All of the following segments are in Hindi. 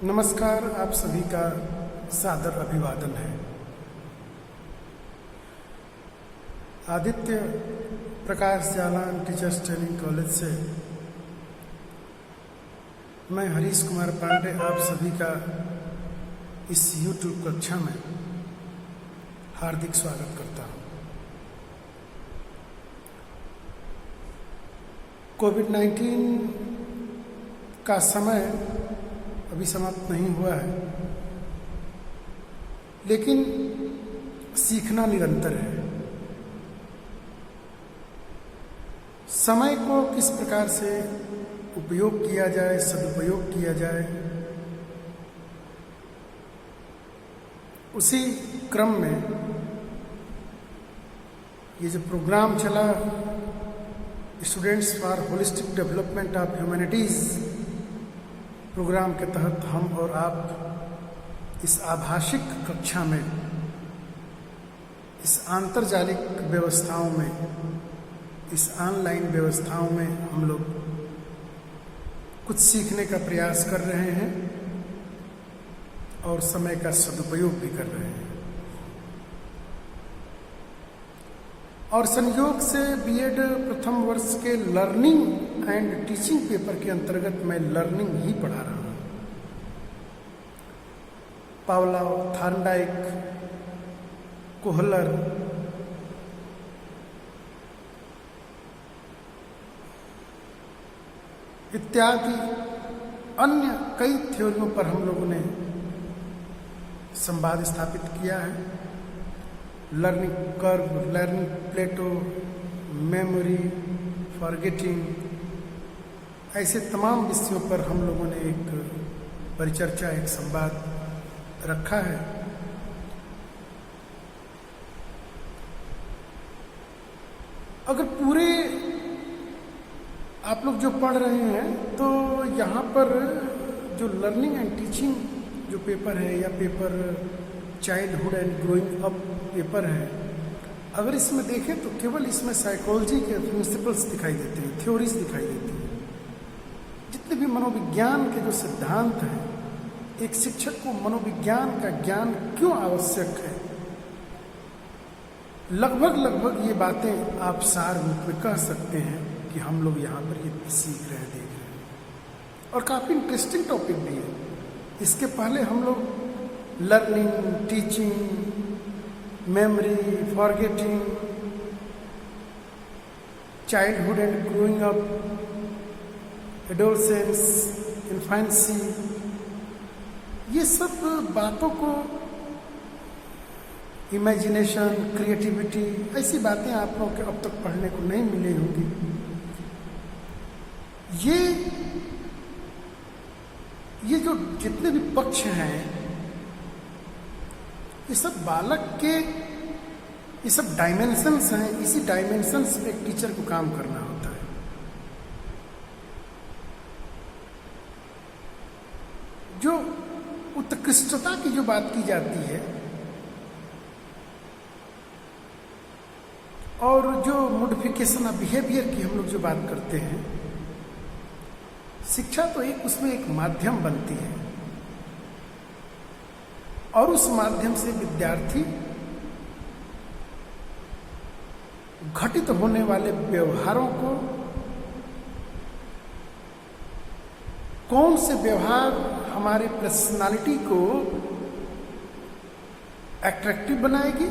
नमस्कार, आप सभी का सादर अभिवादन है। आदित्य प्रकाश जालान टीचर्स ट्रेनिंग कॉलेज से मैं हरीश कुमार पांडे आप सभी का इस YouTube कक्षा में हार्दिक स्वागत करता हूँ। कोविड-19 का समय अभी समाप्त नहीं हुआ है, लेकिन सीखना निरंतर है। समय को किस प्रकार से उपयोग किया जाए, सदुपयोग किया जाए, उसी क्रम में ये जो प्रोग्राम चला students for holistic development of humanities programme के तहत हम और आप इस आभाषिक कक्षा में, इस आंतरजालिक व्यवस्थाओं में, इस ऑनलाइन व्यवस्थाओं में हम लोग कुछ सीखने का प्रयास कर रहे हैं और समय का सदुपयोग भी कर रहे हैं। और संयोग से बीएड प्रथम वर्ष के लर्निंग एंड टीचिंग पेपर के अंतर्गत मैं लर्निंग ही पढ़ा रहा हूँ। पावलोव, थॉर्नडाइक, कोहलर, इत्यादि अन्य कई थ्योरियों पर हम लोगों ने संवाद स्थापित किया है। लर्निंग कर्व, लर्निंग प्लेटो, मेमोरी, फॉरगेटिंग, ऐसे तमाम विषयों पर हम लोगों ने एक परिचर्चा, एक संवाद रखा है। अगर पूरे आप लोग जो पढ़ रहे हैं तो यहाँ पर जो लर्निंग एंड टीचिंग जो पेपर है या paper childhood and growing up paper है, अगर इसमें देखें तो केवल इसमें साइकोलॉजी के प्रिंसिपल्स दिखाई देते हैं, थ्योरीज दिखाई देती हैं। जितने भी मनोविज्ञान के जो सिद्धांत हैं, एक शिक्षक को मनोविज्ञान का ज्ञान क्यों आवश्यक है, लगभग ये बातें आप सार रूप में कह सकते हैं कि हम लोग यहाँ पर ये सीख रहे हैं, देख रहे हैं। और काफ़ी इंटरेस्टिंग टॉपिक भी है। इसके पहले हम लोग learning, teaching, memory, forgetting, childhood and growing up, adolescence, infancy, ये सब बातों को, इमेजिनेशन, क्रिएटिविटी, ऐसी बातें आप लोगों के अब तक पढ़ने को नहीं मिली होंगी। ये जो जितने भी पक्ष हैं, ये सब बालक के, ये सब डायमेंशंस हैं। इसी डायमेंशंस में एक टीचर को काम करना होता है। जो उत्कृष्टता की जो बात की जाती है और जो मोडिफिकेशन ऑफ बिहेवियर की हम लोग जो बात करते हैं, शिक्षा तो एक उसमें एक माध्यम बनती है और उस माध्यम से विद्यार्थी घटित होने वाले व्यवहारों को, कौन से व्यवहार हमारे पर्सनालिटी को एट्रैक्टिव बनाएगी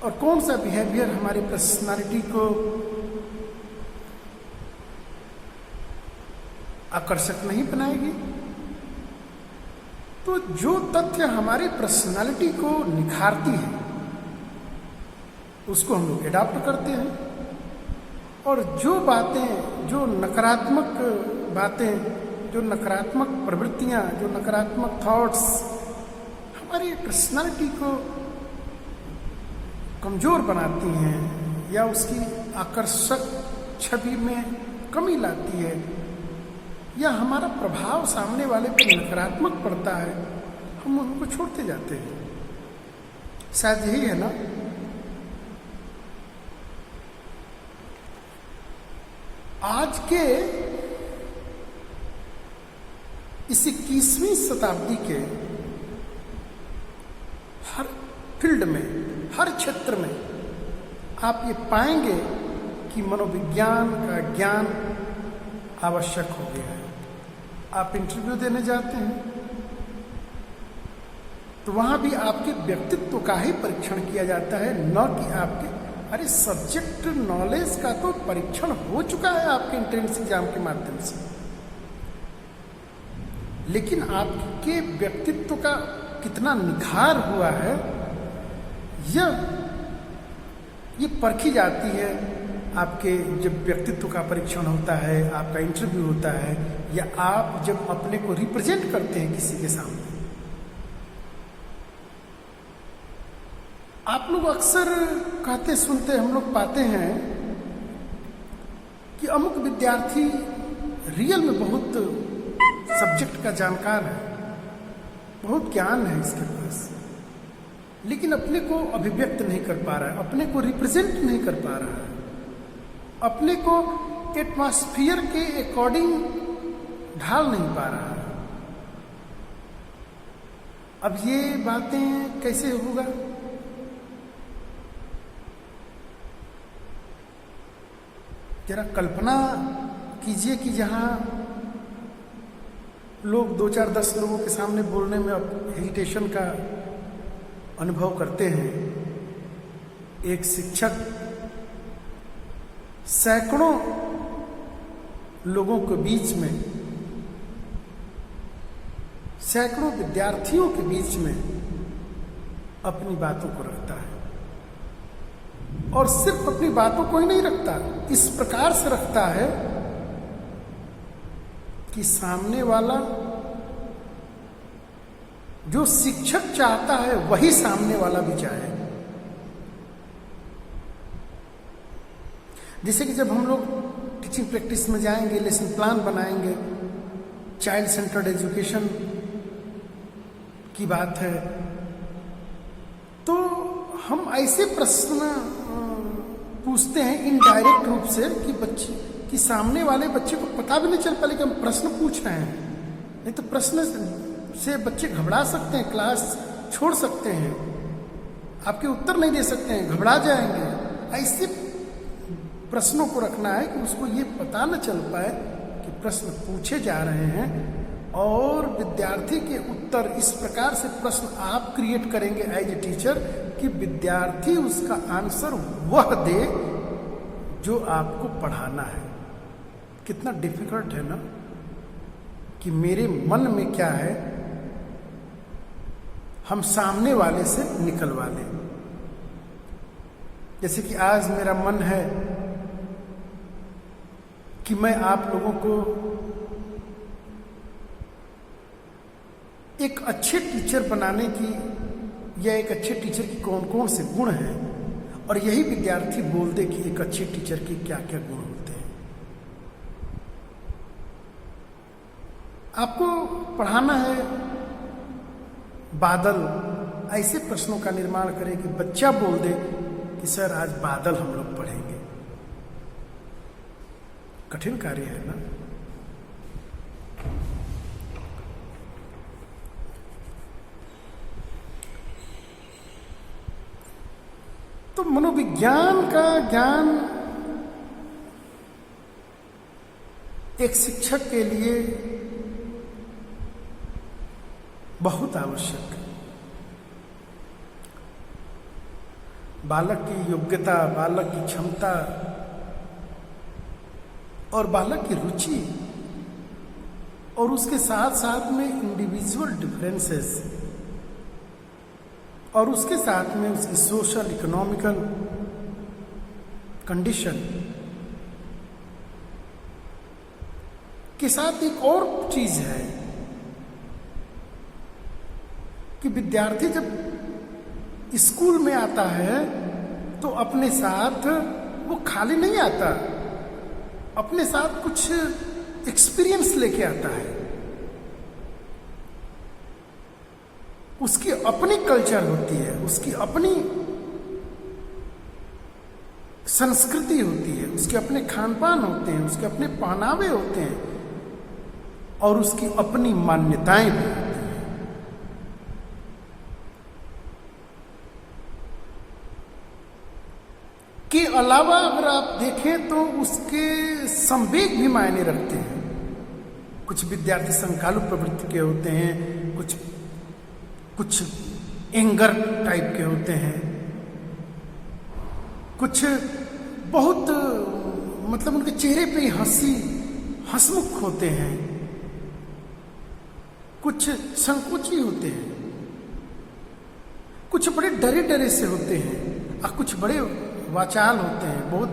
और कौन सा बिहेवियर हमारी पर्सनालिटी को आकर्षक नहीं बनाएगी। तो जो तथ्य हमारी पर्सनालिटी को निखारती है, उसको हम लोग एडॉप्ट करते हैं। और जो बातें, जो नकारात्मक बातें, जो नकारात्मक प्रवृत्तियां, जो नकारात्मक थॉट्स हमारी पर्सनालिटी को कमजोर बनाती हैं या उसकी आकर्षक छवि में कमी लाती है या हमारा प्रभाव सामने वाले पर नकारात्मक पड़ता है, हम उनको छोड़ते जाते हैं। शायद यही है ना। आज के इस 21वीं शताब्दी के हर फील्ड में, हर क्षेत्र में आप ये पाएंगे कि मनोविज्ञान का ज्ञान आवश्यक हो गया है। आप इंटरव्यू देने जाते हैं तो वहां भी आपके व्यक्तित्व का ही परीक्षण किया जाता है, न कि आपके अरे सब्जेक्ट नॉलेज का तो परीक्षण हो चुका है आपके एंट्रेंस एग्जाम के माध्यम से, लेकिन आपके व्यक्तित्व का कितना निखार हुआ है ये परखी जाती है। आपके जब व्यक्तित्व का परीक्षण होता है, आपका इंटरव्यू होता है, या आप जब अपने को रिप्रेजेंट करते हैं किसी के सामने। आप लोग अक्सर कहते सुनते हम लोग पाते हैं कि अमुक विद्यार्थी रियल में बहुत सब्जेक्ट का जानकार है, बहुत ज्ञान है इसके पास, लेकिन अपने को अभिव्यक्त नहीं कर पा रहा है, अपने को रिप्रेजेंट नहीं कर पा रहा है, अपने को एटमॉस्फियर के अकॉर्डिंग ढाल नहीं पा रहा है। अब ये बातें कैसे होगा? जरा कल्पना कीजिए कि जहां लोग 2-4-10 लोगों के सामने बोलने में हेजिटेशन का अनुभव करते हैं, एक शिक्षक सैकड़ों लोगों के बीच में, सैकड़ों विद्यार्थियों के बीच में अपनी बातों को रखता है, और सिर्फ अपनी बातों को ही नहीं रखता, इस प्रकार से रखता है कि सामने वाला जो शिक्षक चाहता है वही सामने वाला भी चाहे। जैसे कि जब हम लोग टीचिंग प्रैक्टिस में जाएंगे, लेसन प्लान बनाएंगे, चाइल्ड सेंटर्ड एजुकेशन की बात है, तो हम ऐसे प्रश्न पूछते हैं इनडायरेक्ट रूप से कि बच्चे कि सामने वाले बच्चे को पता भी नहीं चल पाए कि हम प्रश्न पूछ रहे हैं। नहीं तो प्रश्न से बच्चे घबरा सकते हैं, क्लास छोड़ सकते हैं, आपके उत्तर नहीं दे सकते हैं, घबरा जाएंगे। ऐसे प्रश्नों को रखना है कि उसको ये पता न चल पाए कि प्रश्न पूछे जा रहे हैं, और विद्यार्थी के उत्तर इस प्रकार से प्रश्न आप क्रिएट करेंगे एज ए टीचर कि विद्यार्थी उसका आंसर वह दे जो आपको पढ़ाना है। कितना डिफिकल्ट है ना, कि मेरे मन में क्या है हम सामने वाले से निकलवा लें। जैसे कि आज मेरा मन है कि मैं आप लोगों को एक अच्छे टीचर बनाने की, या एक अच्छे टीचर की कौन कौन से गुण हैं, और यही विद्यार्थी बोल दे कि एक अच्छे टीचर के क्या क्या गुण होते हैं। आपको पढ़ाना है बादल, ऐसे प्रश्नों का निर्माण करें कि बच्चा बोल दे कि सर आज बादल हम लोग पढ़ेंगे। कठिन कार्य है ना। तो मनोविज्ञान का ज्ञान एक शिक्षक के लिए बहुत आवश्यक है। बालक की योग्यता, बालक की क्षमता और बालक की रुचि, और उसके साथ साथ में इंडिविजुअल डिफरेंसेस, और उसके साथ में उसकी सोशल इकोनॉमिकल कंडीशन के साथ एक और चीज है कि विद्यार्थी जब स्कूल में आता है तो अपने साथ वो खाली नहीं आता, अपने साथ कुछ एक्सपीरियंस लेके आता है। उसकी अपनी कल्चर होती है, उसकी अपनी संस्कृति होती है, उसके अपने खान पान होते हैं, उसके अपने पहनावे होते हैं। और उसकी अपनी मान्यताएं भी होती हैं। के अलावा अगर आप देखें तो उसके संवेग भी मायने रखते हैं। कुछ विद्यार्थी संकालु प्रवृत्ति के होते हैं, कुछ एंगर टाइप के होते हैं, कुछ बहुत मतलब उनके चेहरे पे ही हंसमुख होते हैं, कुछ संकोची होते हैं, कुछ बड़े डरे डरे से होते हैं और कुछ बड़े वाचाल होते हैं, बहुत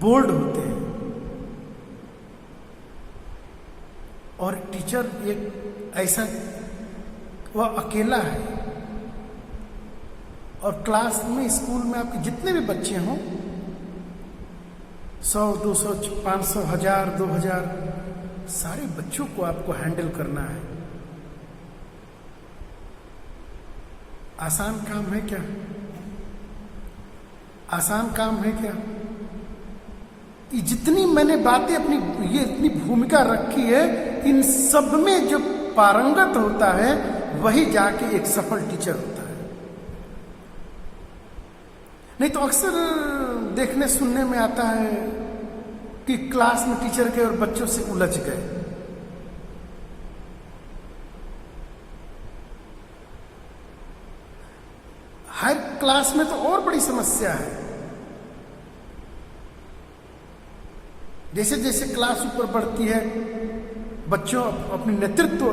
बोल्ड होते हैं। और टीचर एक ऐसा, वह अकेला है और क्लास में, स्कूल में आपके जितने भी बच्चे हों, 100, 200, 500, 1000, 2000, सारे बच्चों को आपको हैंडल करना है। आसान काम है क्या? आसान काम है क्या? ये जितनी मैंने बातें अपनी ये इतनी भूमिका रखी है, इन सब में जो पारंगत होता है वही जाके एक सफल टीचर होता है। नहीं तो अक्सर देखने सुनने में आता है कि क्लास में टीचर के और बच्चों से उलझ गए। हर क्लास में तो और बड़ी समस्या है। जैसे जैसे क्लास ऊपर बढ़ती है, बच्चों अपनी नेतृत्व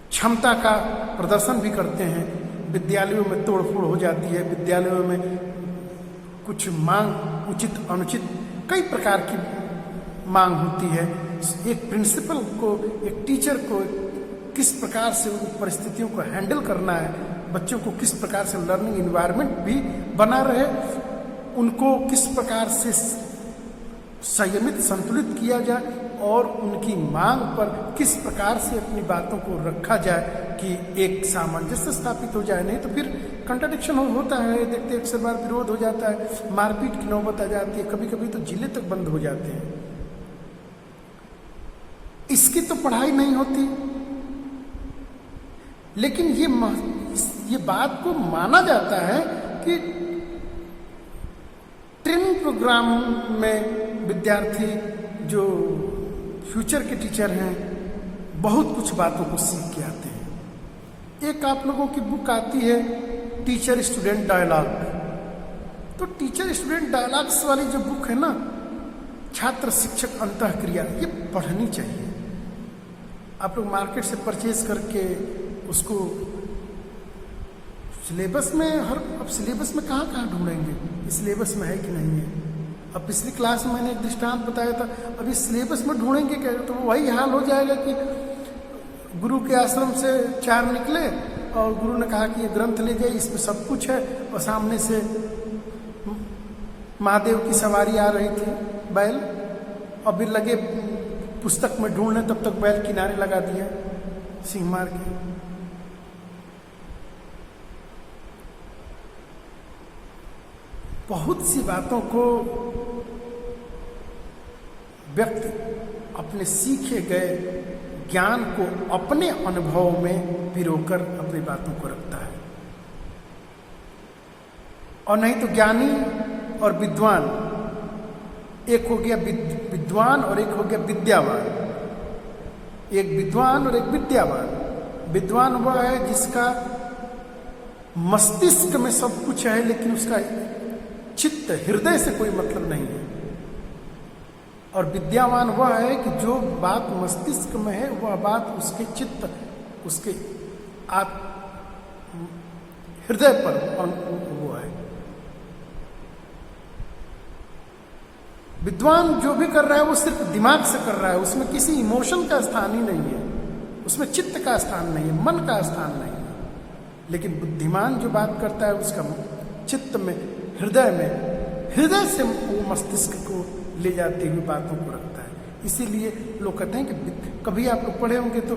क्षमता का प्रदर्शन भी करते हैं। विद्यालयों में तोड़फोड़ हो जाती है, विद्यालयों में कुछ मांग, उचित अनुचित कई प्रकार की मांग होती है। एक प्रिंसिपल को, एक टीचर को किस प्रकार से उन परिस्थितियों को हैंडल करना है, बच्चों को किस प्रकार से लर्निंग एनवायरनमेंट भी बना रहे, उनको किस प्रकार से संयमित संतुलित किया जाए और उनकी मांग पर किस प्रकार से अपनी बातों को रखा जाए कि एक सामंजस्य स्थापित हो जाए। नहीं तो फिर कंट्राडिक्शन होता है, देखते अक्सर बार विरोध हो जाता है, मारपीट की नौबत आ जाती है, कभी कभी तो जिले तक बंद हो जाते हैं। इसकी तो पढ़ाई नहीं होती, लेकिन ये बात को माना जाता है कि ट्रेनिंग प्रोग्राम में विद्यार्थी जो फ्यूचर के टीचर हैं बहुत कुछ बातों को सीख के आते हैं। एक आप लोगों की बुक आती है टीचर स्टूडेंट डायलॉग, तो टीचर स्टूडेंट डायलॉग्स वाली जो बुक है ना, छात्र शिक्षक अंतःक्रिया, ये पढ़नी चाहिए। आप लोग मार्केट से परचेज करके उसको सिलेबस में अब सिलेबस में कहाँ ढूंढेंगे, इस सिलेबस में है कि नहीं है। अब पिछली क्लास में मैंने एक दृष्टांत बताया था, अब इस सिलेबस में ढूंढेंगे क्या, तो वही हाल हो जाएगा कि गुरु के आश्रम से 4 निकले और गुरु ने कहा कि ये ग्रंथ ले जाइए, इसमें सब कुछ है, और सामने से महादेव की सवारी आ रही थी बैल, और फिर लगे पुस्तक में ढूंढने, तब तक बैल किनारे लगा दिया सिंह मार के। बहुत सी बातों को व्यक्ति अपने सीखे गए ज्ञान को अपने अनुभव में पिरोकर अपनी बातों को रखता है। और नहीं तो ज्ञानी और विद्वान, एक हो गया विद्वान और एक हो गया विद्यावान। एक विद्वान और एक विद्यावान। विद्वान वह है जिसका मस्तिष्क में सब कुछ है, लेकिन उसका चित्त, हृदय से कोई मतलब नहीं है। और विद्यावान वह है कि जो बात मस्तिष्क में है वह बात उसके चित्त, उसके हृदय पर वो है। विद्वान जो भी कर रहा है वो सिर्फ दिमाग से कर रहा है, उसमें किसी इमोशन का स्थान ही नहीं है, उसमें चित्त का स्थान नहीं है, मन का स्थान नहीं है। लेकिन बुद्धिमान जो बात करता है उसका चित्त में, हृदय से वो मस्तिष्क को ले जाते हुए बातों को रखता है। इसीलिए लोग कहते हैं कि कभी आप लोग पढ़े होंगे तो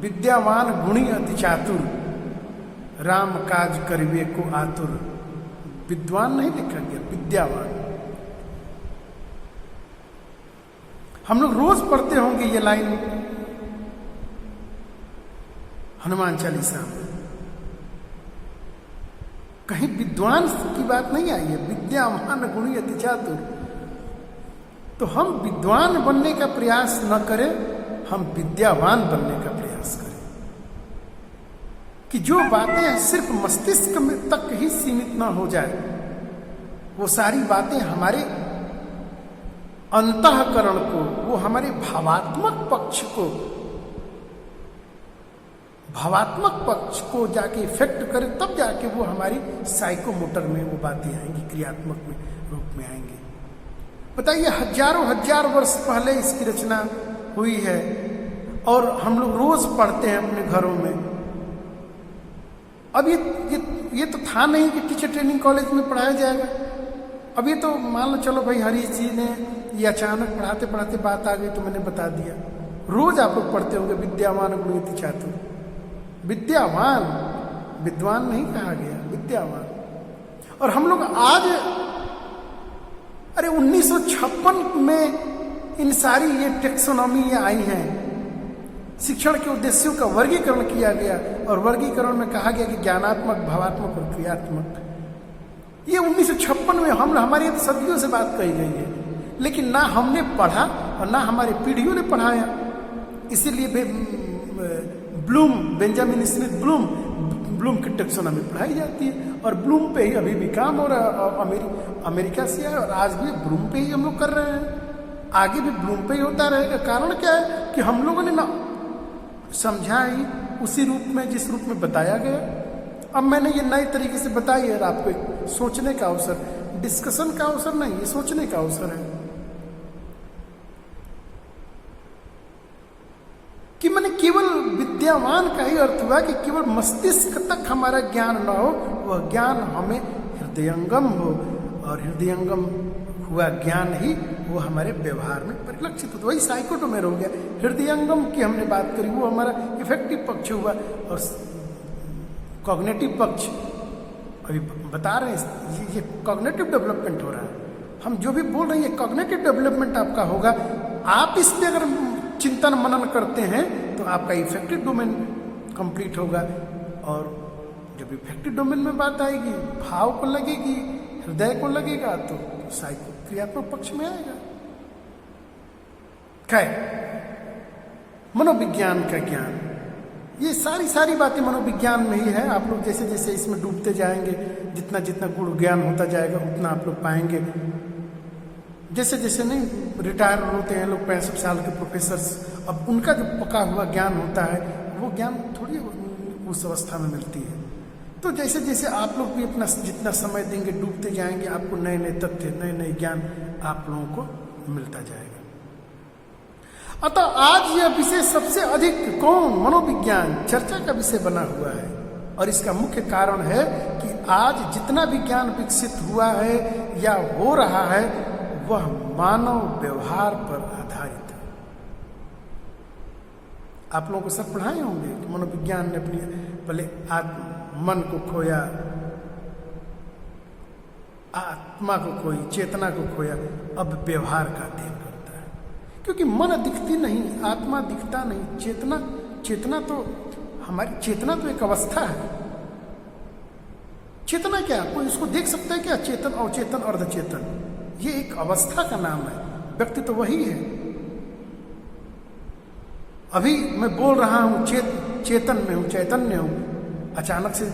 विद्यावान गुणी अति चातुर, राम काज करिवे को आतुर, विद्वान नहीं लिखा गया, विद्यावान। हम लोग रोज पढ़ते होंगे ये लाइन हनुमान चालीसा में, कहीं विद्वान की बात नहीं आई है, विद्यावान गुणी अति चातुर। तो हम विद्वान बनने का प्रयास न करें, हम विद्यावान बनने का प्रयास करें कि जो बातें सिर्फ मस्तिष्क में तक ही सीमित ना हो जाए, वो सारी बातें हमारे अंतःकरण को, वो हमारे भावात्मक पक्ष को जाके इफेक्ट करे, तब जाके वो हमारी साइकोमोटर में वो बातें आएंगी, क्रियात्मक में रूप में आएंगी। बताइए, हजार वर्ष पहले इसकी रचना हुई है और हम लोग रोज पढ़ते हैं अपने घरों में। अब ये तो था नहीं कि टीचर ट्रेनिंग कॉलेज में पढ़ाया जाएगा। अब ये तो मान लो, चलो भाई हरीश जी ने ये अचानक पढ़ाते पढ़ाते बात आ गई तो मैंने बता दिया। रोज आप लोग पढ़ते होंगे विद्यावान गुणी अति चातुर। विद्यावान, विद्वान नहीं कहा गया, विद्यावान। और हम लोग आज, अरे 1956 में इन सारी ये टेक्सोनॉमी आई हैं, शिक्षण के उद्देश्यों का वर्गीकरण किया गया और वर्गीकरण में कहा गया कि ज्ञानात्मक, भावात्मक और क्रियात्मक। ये 1956 में हमारी सदियों से बात कही गई है, लेकिन ना हमने पढ़ा और ना हमारे पीढ़ियों ने पढ़ाया। इसीलिए ब्लूम, बेंजामिन स्मिथ ब्लूम की टेक्सोनॉमी पढ़ाई जाती है और ब्लूम पे ही अभी भी काम हो रहा है। अमेरिका से है और आज भी ब्लूम पे ही हम लोग कर रहे हैं, आगे भी ब्लूम पे ही होता रहेगा। कारण क्या है कि हम लोगों ने ना समझा ही उसी रूप में जिस रूप में बताया गया। अब मैंने ये नए तरीके से बताई है, आपको एक सोचने का अवसर, डिस्कशन का अवसर नहीं, ये सोचने का अवसर है कि मैंने केवल विद्यावान का ही अर्थ हुआ कि केवल मस्तिष्क तक हमारा ज्ञान न हो, वह ज्ञान हमें हृदयंगम हो और हृदयंगम हुआ ज्ञान ही वो हमारे व्यवहार में परिलक्षित हो। तो वही साइकोटोमेर हो गया। हृदयंगम की हमने बात करी, वो हमारा इफेक्टिव पक्ष हुआ और कॉग्निटिव पक्ष अभी बता रहे हैं, ये कॉग्निटिव डेवलपमेंट हो रहा है। हम जो भी बोल रहे हैं कॉग्निटिव डेवलपमेंट आपका होगा। आप इस पे अगर चिंतन मनन करते हैं तो आपका इफेक्टिव डोमेन कंप्लीट होगा और जब इफेक्टिव डोमेन में बात आएगी, भाव को लगेगी, हृदय को लगेगा, तो साइको क्रियात्मक पक्ष में आएगा। खैर, मनोविज्ञान का ज्ञान, ये सारी बातें मनोविज्ञान में ही है। आप लोग जैसे जैसे इसमें डूबते जाएंगे, जितना जितना गुण ज्ञान होता जाएगा उतना आप लोग पाएंगे। जैसे जैसे नहीं रिटायर होते हैं लोग 65 साल के प्रोफेसर्स, अब उनका जो पका हुआ ज्ञान होता है वो ज्ञान थोड़ी उस अवस्था में मिलती है। तो जैसे जैसे आप लोग भी अपना जितना समय देंगे, डूबते जाएंगे, आपको नए नए तथ्य, नए नए ज्ञान आप लोगों को मिलता जाएगा। अतः आज यह विषय सबसे अधिक मनोविज्ञान चर्चा का विषय बना हुआ है और इसका मुख्य कारण है कि आज जितना विज्ञान विकसित हुआ है या हो रहा है वह मानव व्यवहार पर आधारित है। आप लोगों को सब पढ़ाए होंगे कि मनोविज्ञान ने अपनी पहले मन को खोया, आत्मा को खोई, चेतना को खोया, अब व्यवहार का अध्ययन करता है। क्योंकि मन दिखती नहीं, आत्मा दिखता नहीं, चेतना तो हमारी चेतना तो एक अवस्था है। चेतना क्या, कोई इसको देख सकता है क्या? चेतन, अवचेतन, अर्धचेतन, ये एक अवस्था का नाम है। व्यक्ति तो वही है। अभी मैं बोल रहा हूं चेतन में हूं, चैतन्य हूं, अचानक से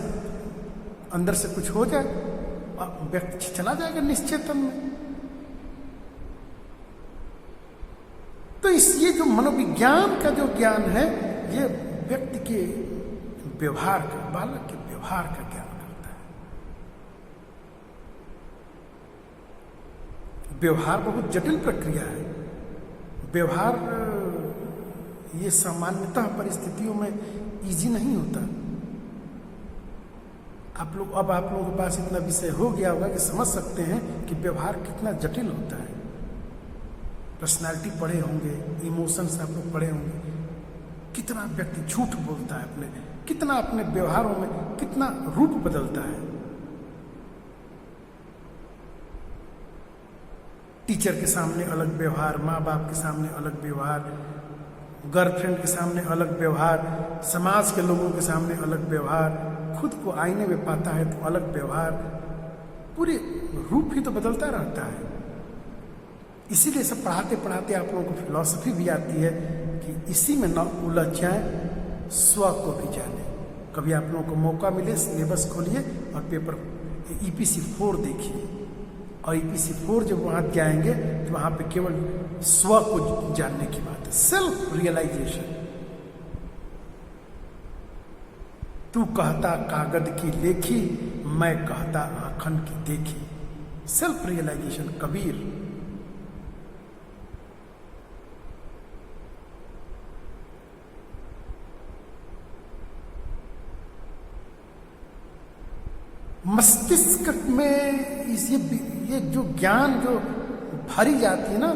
अंदर से कुछ हो जाए, व्यक्ति चला जाएगा निश्चेतन में। तो ये जो मनोविज्ञान का जो ज्ञान है, ये व्यक्ति के व्यवहार का, बालक के व्यवहार का ज्ञान करता है। व्यवहार बहुत जटिल प्रक्रिया है। व्यवहार ये सामान्यतः परिस्थितियों में इजी नहीं होता। आप लोगों के पास इतना विषय हो गया होगा कि समझ सकते हैं कि व्यवहार कितना जटिल होता है। पर्सनालिटी पढ़े होंगे, इमोशंस आप लोग पढ़े होंगे, कितना व्यक्ति झूठ बोलता है कितना अपने व्यवहारों में कितना रूप बदलता है। टीचर के सामने अलग व्यवहार, माँ बाप के सामने अलग व्यवहार, गर्लफ्रेंड के सामने अलग व्यवहार, समाज के लोगों के सामने अलग व्यवहार, खुद को आईने में पाता है तो अलग व्यवहार, पूरे रूप ही तो बदलता रहता है। इसीलिए सब पढ़ाते पढ़ाते आप लोगों को फिलॉसफी भी आती है कि इसी में न उलझ जाए, स्व को भी जाने। कभी आप लोगों को मौका मिले सिलेबस खोलिए और पेपर EPC 4 देखिए, और EPC 4 जब वहाँ जाएंगे तो वहाँ पे केवल स्व को जानने की बात है, सेल्फ रियलाइजेशन। तू कहता कागज की लेखी, मैं कहता आंखन की देखी, सेल्फ रियलाइजेशन कबीर। मस्तिष्क में ये जो ज्ञान जो भरी जाती है ना,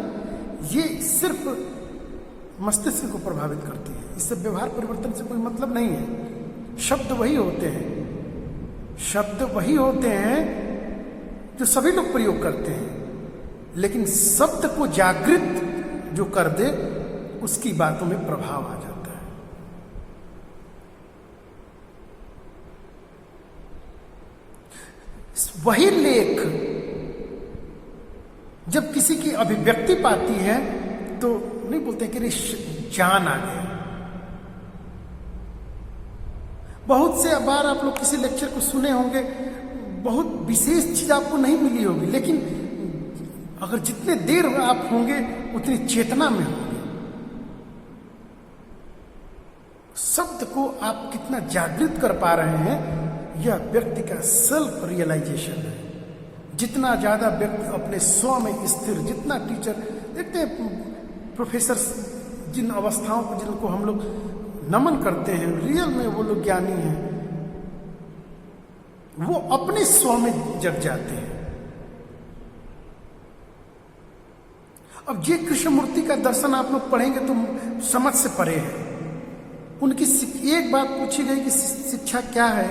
ये सिर्फ मस्तिष्क को प्रभावित करती है। इससे व्यवहार परिवर्तन से कोई मतलब नहीं है। शब्द वही होते हैं, शब्द वही होते हैं जो सभी लोग प्रयोग करते हैं, लेकिन शब्द को जागृत जो कर दे उसकी बातों में प्रभाव आ जाता है। वही लेख जब किसी की अभिव्यक्ति पाती है तो नहीं बोलते कि जान आ गया। बहुत से बार आप लोग किसी लेक्चर को सुने होंगे, बहुत विशेष चीज आपको नहीं मिली होगी, लेकिन अगर जितने देर आप होंगे उतनी चेतना में होंगे। शब्द को आप कितना जागृत कर पा रहे हैं, यह व्यक्ति का सेल्फ रियलाइजेशन है। जितना ज्यादा व्यक्ति अपने स्व में स्थिर, जितना टीचर देखते हैं, प्रोफेसर जिन अवस्थाओं को जिनको हम लोग नमन करते हैं, रियल में वो लोग ज्ञानी हैं, वो अपने स्व में जग जाते हैं। अब ये कृष्णमूर्ति का दर्शन आप लोग पढ़ेंगे तो समझ से परे है। उनकी एक बात पूछी गई कि शिक्षा क्या है,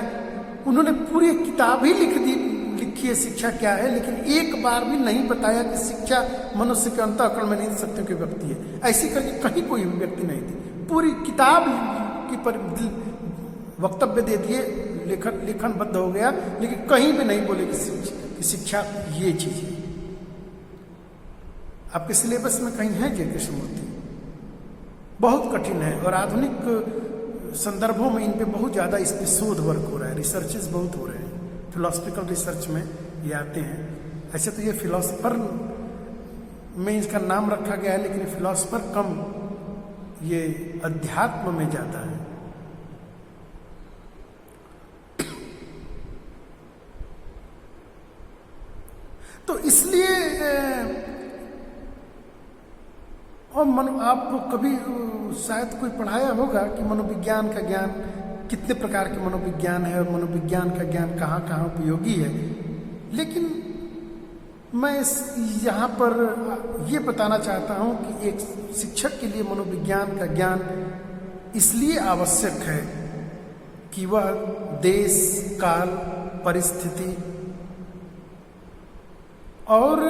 उन्होंने पूरी किताब ही लिखी है शिक्षा क्या है, लेकिन एक बार भी नहीं बताया कि शिक्षा मनुष्य के अंतःकरण में नहीं सकते कि व्यक्ति है। ऐसी करके कहीं कोई व्यक्ति नहीं थी। पूरी किताब की पर वक्तव्य दे दिए, लेखनबद्ध हो गया, लेकिन कहीं भी नहीं बोले कि शिक्षा ये चीज है। आपके सिलेबस में कहीं है जे कृष्णमूर्ति? बहुत कठिन है, और आधुनिक संदर्भों में इन पे बहुत ज़्यादा इस पे शोध वर्क हो रहा है, रिसर्चेस बहुत हो रहे हैं, फिलोसफिकल रिसर्च में ये आते हैं। ऐसे तो ये फिलोसफर में इसका नाम रखा गया है, लेकिन फिलोसफर कम ये अध्यात्म में जाता है। तो इसलिए और आप कभी शायद कोई पढ़ाया होगा कि मनोविज्ञान का ज्ञान कितने प्रकार के मनोविज्ञान है और मनोविज्ञान का ज्ञान कहाँ कहाँ उपयोगी है, लेकिन मैं यहाँ पर ये बताना चाहता हूँ कि एक शिक्षक के लिए मनोविज्ञान का ज्ञान इसलिए आवश्यक है कि वह देश, काल, परिस्थिति और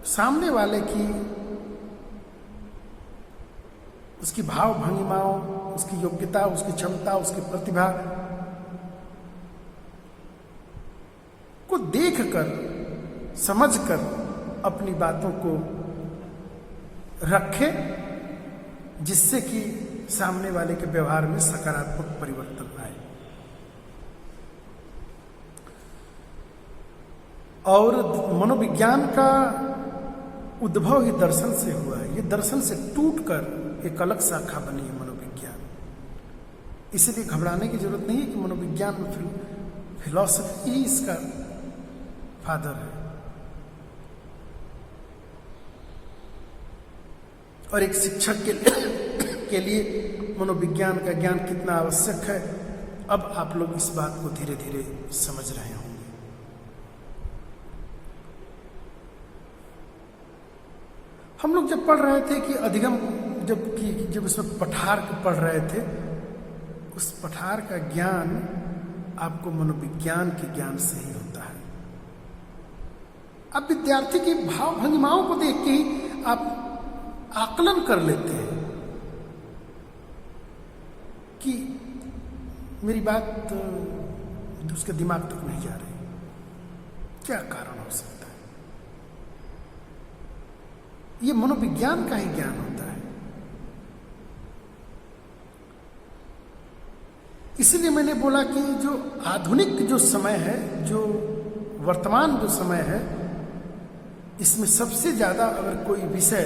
सामने वाले की उसकी भाव भंगिमाओं, उसकी योग्यता, उसकी क्षमता, उसकी प्रतिभा को देखकर, समझकर अपनी बातों को रखे, जिससे कि सामने वाले के व्यवहार में सकारात्मक परिवर्तन आए। और मनोविज्ञान का उद्भव ही दर्शन से हुआ है। ये दर्शन से टूटकर एक अलग शाखा बनी है मनोविज्ञान। इसलिए घबराने की जरूरत नहीं है कि मनोविज्ञान में फिलॉसफी ही इसका फादर है। और एक शिक्षक के लिए मनोविज्ञान का ज्ञान कितना आवश्यक है, अब आप लोग इस बात को धीरे धीरे समझ रहे होंगे। हम लोग जब पढ़ रहे थे कि अधिगम, जब उसमें पठार पढ़ रहे थे, उस पठार का ज्ञान आपको मनोविज्ञान के ज्ञान से ही होता है। अब विद्यार्थी की भाव भंगिमाओं को देख के ही आप आकलन कर लेते हैं कि मेरी बात उसके दिमाग तक नहीं जा रही। क्या कारण हो सकता है? ये मनोविज्ञान का ही ज्ञान होता है। इसलिए मैंने बोला कि जो आधुनिक जो समय है, जो वर्तमान जो समय है, इसमें सबसे ज्यादा अगर कोई विषय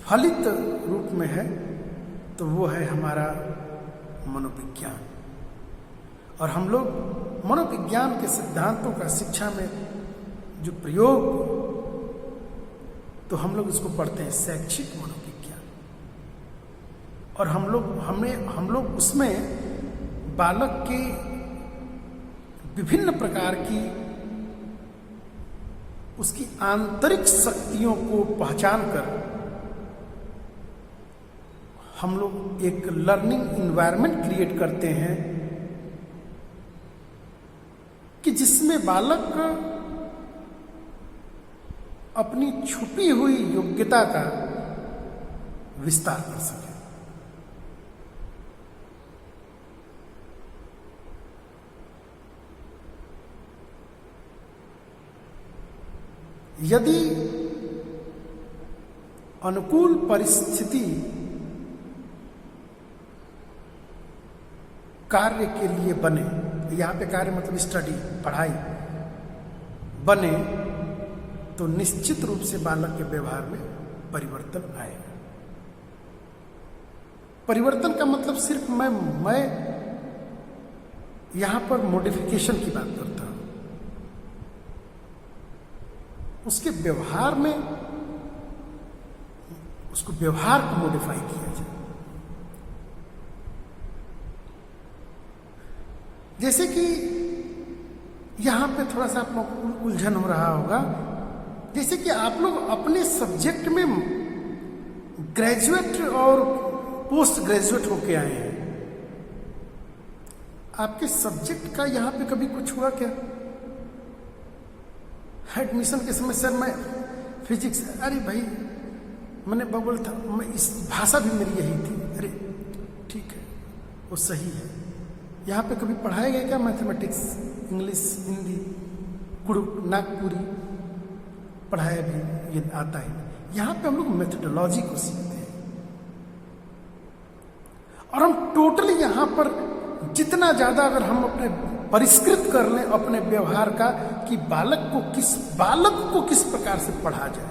फलित रूप में है तो वो है हमारा मनोविज्ञान। और हम लोग मनोविज्ञान के सिद्धांतों का शिक्षा में जो प्रयोग, तो हम लोग इसको पढ़ते हैं शैक्षिक मनोविज्ञान। और हम लोग उसमें बालक के विभिन्न प्रकार की उसकी आंतरिक शक्तियों को पहचान कर हम लोग एक लर्निंग इन्वायरमेंट क्रिएट करते हैं कि जिसमें बालक अपनी छुपी हुई योग्यता का विस्तार कर सके। यदि अनुकूल परिस्थिति कार्य के लिए बने, यहां पे कार्य मतलब स्टडी, पढ़ाई बने, तो निश्चित रूप से बालक के व्यवहार में परिवर्तन आएगा। परिवर्तन का मतलब सिर्फ मैं यहां पर मॉडिफिकेशन की बात करता हूं। उसके व्यवहार में, उसको व्यवहार को मॉडिफाई किया जाए। जैसे कि यहां पे थोड़ा सा आप लोग को उलझन हो रहा होगा, जैसे कि आप लोग अपने सब्जेक्ट में ग्रेजुएट और पोस्ट ग्रेजुएट होके आए हैं, आपके सब्जेक्ट का यहां पे कभी कुछ हुआ क्या? एडमिशन के समय सर मैं फिजिक्स, अरे भाई मैंने बबल था, मैं इस भाषा भी मेरी यही थी, अरे ठीक है वो सही है। यहाँ पे कभी पढ़ाया गया क्या मैथमेटिक्स, इंग्लिश, हिंदी, कुड़ुक नागपुरी पढ़ाया भी, ये आता है। यहाँ पे हम लोग मेथोडोलॉजी को सीखते हैं और हम टोटली यहाँ पर जितना ज्यादा अगर हम अपने परिष्कृत कर लें अपने व्यवहार का कि बालक को किस प्रकार से पढ़ा जाए।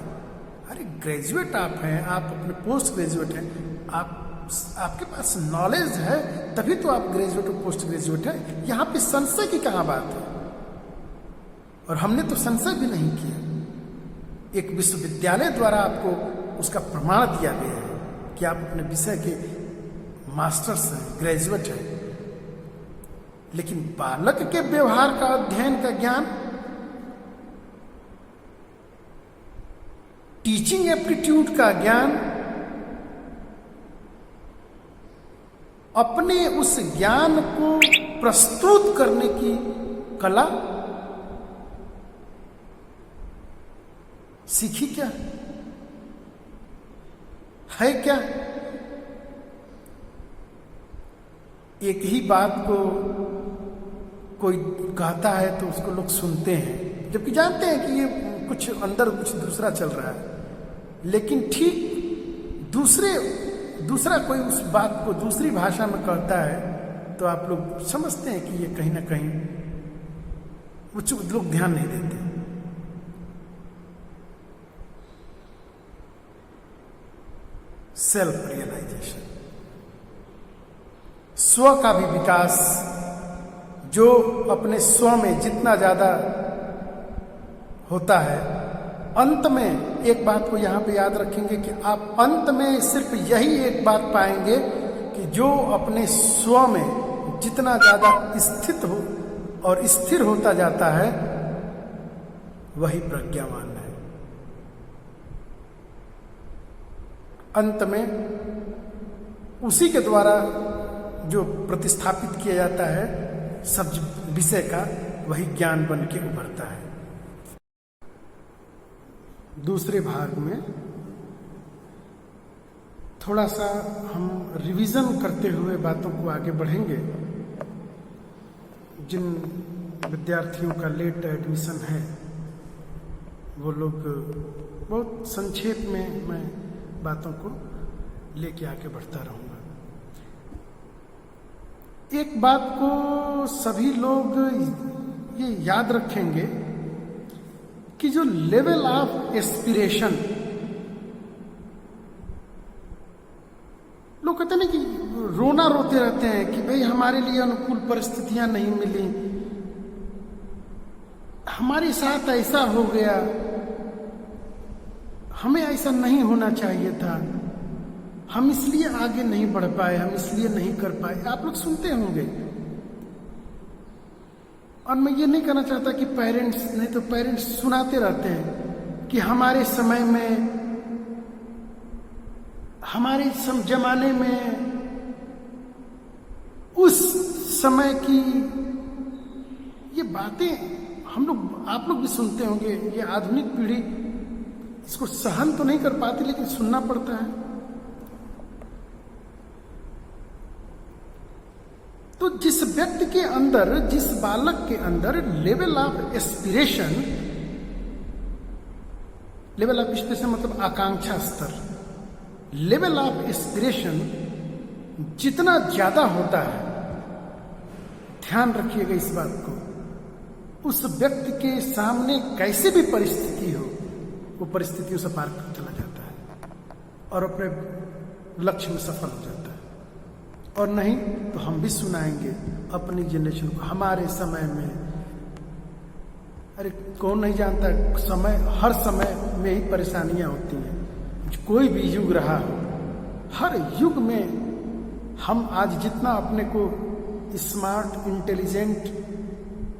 अरे ग्रेजुएट आप हैं, आप अपने पोस्ट ग्रेजुएट हैं, आपके पास नॉलेज है तभी तो आप ग्रेजुएट और पोस्ट ग्रेजुएट हैं। यहाँ पे संशय की कहाँ बात है? और हमने तो संशय भी नहीं किया। एक विश्वविद्यालय द्वारा आपको उसका प्रमाण दिया गया है कि आप अपने विषय के मास्टर्स हैं, ग्रेजुएट हैं। लेकिन बालक के व्यवहार का अध्ययन का ज्ञान, टीचिंग एप्टीट्यूड का ज्ञान, अपने उस ज्ञान को प्रस्तुत करने की कला सीखी क्या है? क्या एक ही बात को कोई कहता है तो उसको लोग सुनते हैं, जबकि जानते हैं कि ये कुछ अंदर कुछ दूसरा चल रहा है, लेकिन ठीक दूसरा कोई उस बात को दूसरी भाषा में कहता है तो आप लोग समझते हैं कि ये कहीं ना कहीं कुछ लोग ध्यान नहीं देते। सेल्फ रियलाइजेशन, स्व का भी विकास, जो अपने स्व में जितना ज्यादा होता है, अंत में एक बात को यहां पे याद रखेंगे कि आप अंत में सिर्फ यही एक बात पाएंगे कि जो अपने स्व में जितना ज्यादा स्थित हो और स्थिर होता जाता है वही प्रज्ञावान है। अंत में उसी के द्वारा जो प्रतिस्थापित किया जाता है सब विषय का, वही ज्ञान बन के उभरता है। दूसरे भाग में थोड़ा सा हम रिवीजन करते हुए बातों को आगे बढ़ेंगे। जिन विद्यार्थियों का लेट एडमिशन है वो लोग बहुत संक्षेप में मैं बातों को लेके आगे बढ़ता रहूँगा। एक बात को सभी लोग ये याद रखेंगे कि जो लेवल ऑफ एस्पिरेशन, लोग कहते हैं ना कि रोना रोते रहते हैं कि भाई हमारे लिए अनुकूल परिस्थितियां नहीं मिली, हमारे साथ ऐसा हो गया, हमें ऐसा नहीं होना चाहिए था, हम इसलिए आगे नहीं बढ़ पाए, हम इसलिए नहीं कर पाए। आप लोग सुनते होंगे। और मैं ये नहीं कहना चाहता कि पेरेंट्स नहीं, तो पेरेंट्स सुनाते रहते हैं कि हमारे समय में, हमारे जमाने में, उस समय की ये बातें हम लोग, आप लोग भी सुनते होंगे। ये आधुनिक पीढ़ी इसको सहन तो नहीं कर पाती, लेकिन सुनना पड़ता है। तो जिस व्यक्ति के अंदर, जिस बालक के अंदर level of aspiration, level of aspiration मतलब आकांक्षा स्तर, लेवल ऑफ एस्पिरेशन जितना ज्यादा होता है, ध्यान रखिएगा इस बात को, उस व्यक्ति के सामने कैसे भी परिस्थिति हो, वो परिस्थितियों से पार कर चला जाता है और अपने लक्ष्य में सफल हो जाता है। और नहीं तो हम भी सुनाएंगे अपनी जनरेशन को, हमारे समय में, अरे कौन नहीं जानता, समय, हर समय में ही परेशानियां होती हैं। कोई भी युग रहा हो, हर युग में हम आज जितना अपने को स्मार्ट, इंटेलिजेंट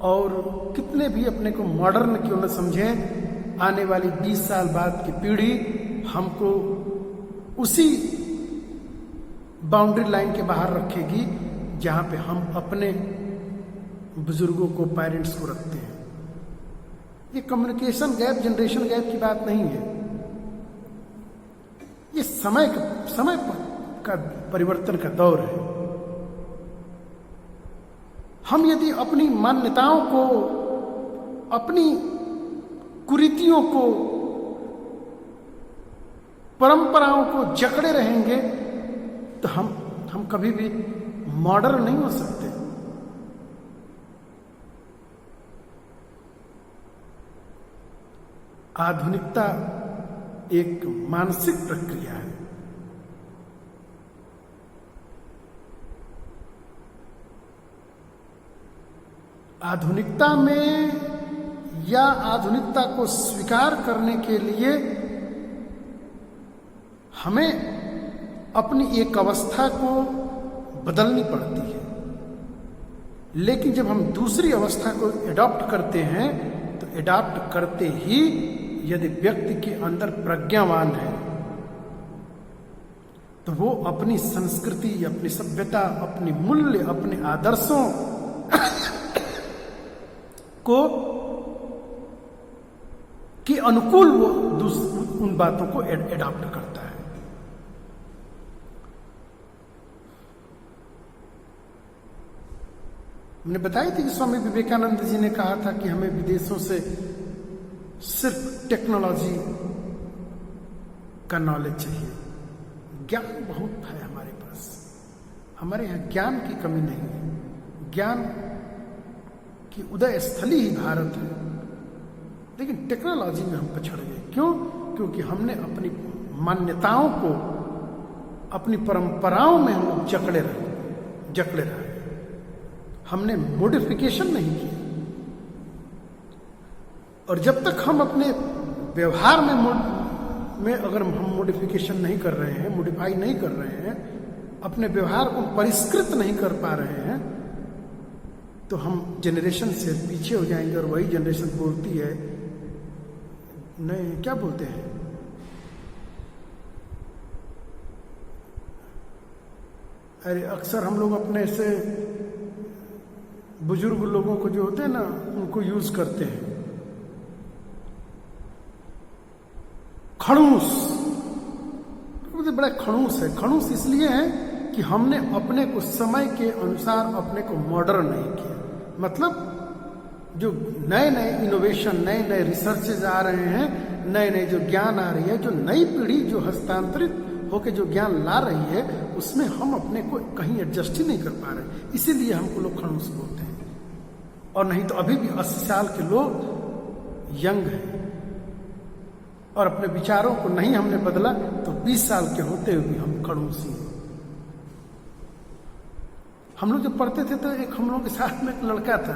और कितने भी अपने को मॉडर्न क्यों न समझें, आने वाली 20 साल बाद की पीढ़ी हमको उसी बाउंड्री लाइन के बाहर रखेगी जहां पे हम अपने बुजुर्गों को, पेरेंट्स को रखते हैं। ये कम्युनिकेशन गैप, जनरेशन गैप की बात नहीं है, ये समय का परिवर्तन का दौर है। हम यदि अपनी मान्यताओं को, अपनी कुरीतियों को, परंपराओं को जकड़े रहेंगे तो हम कभी भी मॉडर्न नहीं हो सकते। आधुनिकता एक मानसिक प्रक्रिया है। आधुनिकता में या आधुनिकता को स्वीकार करने के लिए हमें अपनी एक अवस्था को बदलनी पड़ती है, लेकिन जब हम दूसरी अवस्था को एडॉप्ट करते हैं तो एडॉप्ट करते ही यदि व्यक्ति के अंदर प्रज्ञावान है तो वो अपनी संस्कृति, अपनी सभ्यता, अपनी मूल्य, अपने आदर्शों को के अनुकूल वो उन बातों को एडॉप्ट करता है। हमने बताई थी कि स्वामी विवेकानंद जी ने कहा था कि हमें विदेशों से सिर्फ टेक्नोलॉजी का नॉलेज चाहिए। ज्ञान बहुत है हमारे पास, हमारे यहाँ ज्ञान की कमी नहीं है, ज्ञान की उदय स्थली ही भारत है, लेकिन टेक्नोलॉजी में हम पछड़ गए। क्यों? क्योंकि हमने अपनी मान्यताओं को, अपनी परंपराओं में हम लोग जकड़े रहे, हमने मॉडिफिकेशन नहीं की। और जब तक हम अपने व्यवहार में अगर हम मॉडिफिकेशन नहीं कर रहे हैं, मॉडिफाई नहीं कर रहे हैं, अपने व्यवहार को परिष्कृत नहीं कर पा रहे हैं, तो हम जनरेशन से पीछे हो जाएंगे। और वही जनरेशन बोलती है, नहीं क्या बोलते हैं, अरे अक्सर हम लोग अपने से बुजुर्ग लोगों को जो होते हैं ना, उनको यूज करते हैं। खड़ूस, मुझे बड़ा खड़ूस है। खड़ूस इसलिए है कि हमने अपने को समय के अनुसार अपने को मॉडर्न नहीं किया। मतलब जो नए नए इनोवेशन, नए नए रिसर्चेज आ रहे हैं, नए नए जो ज्ञान आ रही है, जो नई पीढ़ी जो हस्तांतरित होकर जो ज्ञान ला रही है, उसमें हम अपने को कहीं एडजस्ट ही नहीं कर पा रहे, इसीलिए हमको लोग खड़ूस बोलते हैं। और नहीं तो अभी भी 80 साल के लोग यंग हैं और अपने विचारों को नहीं हमने बदला तो 20 साल के होते हुए भी हम खड़ूस ही हैं। हम लोग जब पढ़ते थे तो एक हम लोग के साथ में एक लड़का था,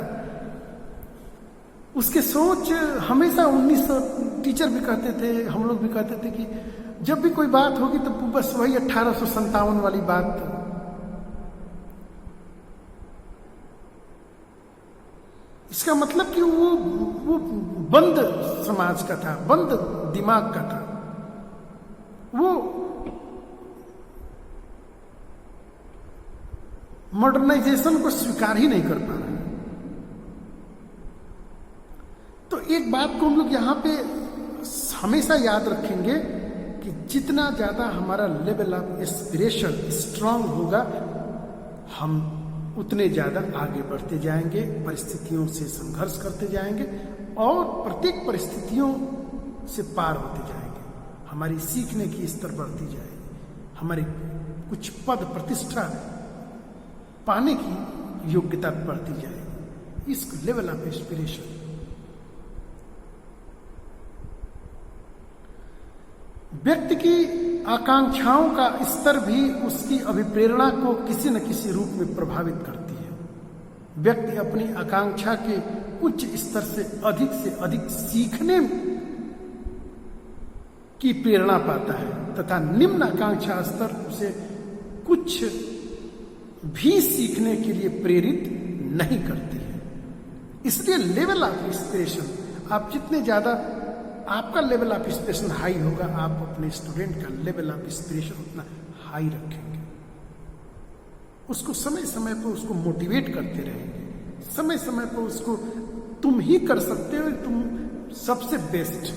उसके सोच हमेशा 1900, टीचर भी कहते थे, हम लोग भी कहते थे कि जब भी कोई बात होगी तो बस वही 1857 वाली बात। इसका मतलब कि वो बंद समाज का था, बंद दिमाग का था। वो मॉडर्नाइजेशन को स्वीकार ही नहीं कर पा रहा है। तो एक बात को हम लोग यहां पे हमेशा याद रखेंगे कि जितना ज्यादा हमारा लेवल ऑफ एस्पिरेशन स्ट्रांग होगा, हम उतने ज्यादा आगे बढ़ते जाएंगे, परिस्थितियों से संघर्ष करते जाएंगे और प्रत्येक परिस्थितियों से पार होते जाएंगे। हमारी सीखने की स्तर बढ़ती जाएगी, हमारी कुछ पद प्रतिष्ठा पाने की योग्यता बढ़ती जाएगी। इस लेवल ऑफ एस्पिरेशन व्यक्ति की आकांक्षाओं का स्तर भी उसकी अभिप्रेरणा को किसी न किसी रूप में प्रभावित करती है। व्यक्ति अपनी आकांक्षा के उच्च स्तर से अधिक सीखने की प्रेरणा पाता है तथा निम्न आकांक्षा स्तर उसे कुछ भी सीखने के लिए प्रेरित नहीं करती है। इसलिए लेवल ऑफ इंस्पिरेशन, आप जितने ज्यादा आपका लेवल ऑफ इंस्पिरेशन हाई होगा, आप अपने स्टूडेंट का लेवल ऑफ इंस्पिरेशन उतना हाई रखेंगे। उसको समय समय पर उसको मोटिवेट करते रहेंगे, समय समय पर उसको तुम ही कर सकते हो, तुम सबसे बेस्ट।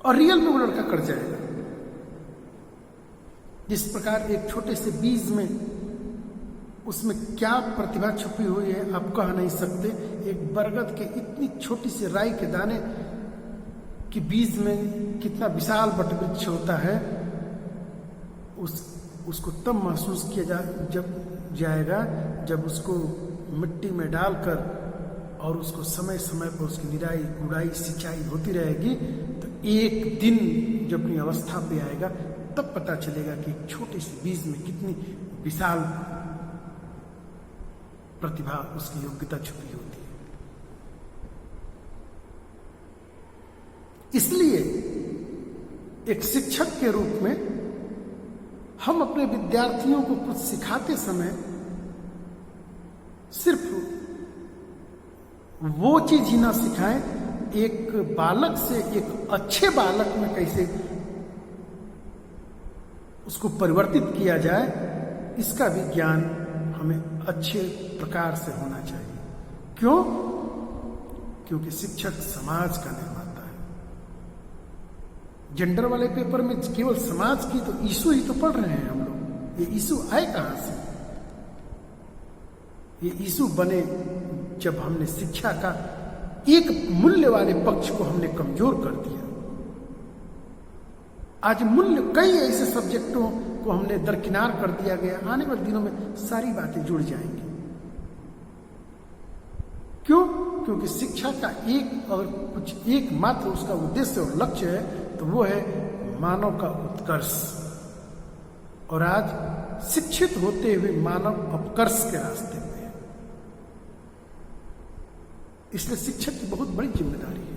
और रियल में वो लड़का कर जाएगा। जिस प्रकार एक छोटे से बीज में उसमें क्या प्रतिभा छुपी हुई है आप कह नहीं सकते। एक बरगद के इतनी छोटी सी राई के दाने की बीज में कितना विशाल वटवृक्ष होता है, उसको तब महसूस किया जाएगा जब उसको मिट्टी में डालकर और उसको समय समय पर उसकी निराई गुड़ाई सिंचाई होती रहेगी, तो एक दिन जब अपनी अवस्था पे आएगा तब पता चलेगा कि छोटे से बीज में कितनी विशाल प्रतिभा, उसकी योग्यता छुपी होती है। इसलिए एक शिक्षक के रूप में हम अपने विद्यार्थियों को कुछ सिखाते समय सिर्फ वो चीज ही ना सिखाएं, एक बालक से एक अच्छे बालक में कैसे उसको परिवर्तित किया जाए, इसका भी ज्ञान हमें अच्छे प्रकार से होना चाहिए। क्यों? क्योंकि शिक्षक समाज का निर्माता है। जेंडर वाले पेपर में केवल समाज की तो ईशु ही तो पढ़ रहे हैं हम लोग। ये ईशु आए कहां से? ये ईशु बने जब हमने शिक्षा का एक मूल्य वाले पक्ष को हमने कमजोर कर दिया। आज मूल्य कई ऐसे सब्जेक्टों को हमने दरकिनार कर दिया गया। आने वाले दिनों में सारी बातें जुड़ जाएंगी। क्यों? क्योंकि शिक्षा का एक और कुछ एकमात्र उसका उद्देश्य और लक्ष्य है, तो वो है मानव का उत्कर्ष। और आज शिक्षित होते हुए मानव अपकर्ष के रास्ते पे है। इसलिए शिक्षक की बहुत बड़ी जिम्मेदारी है।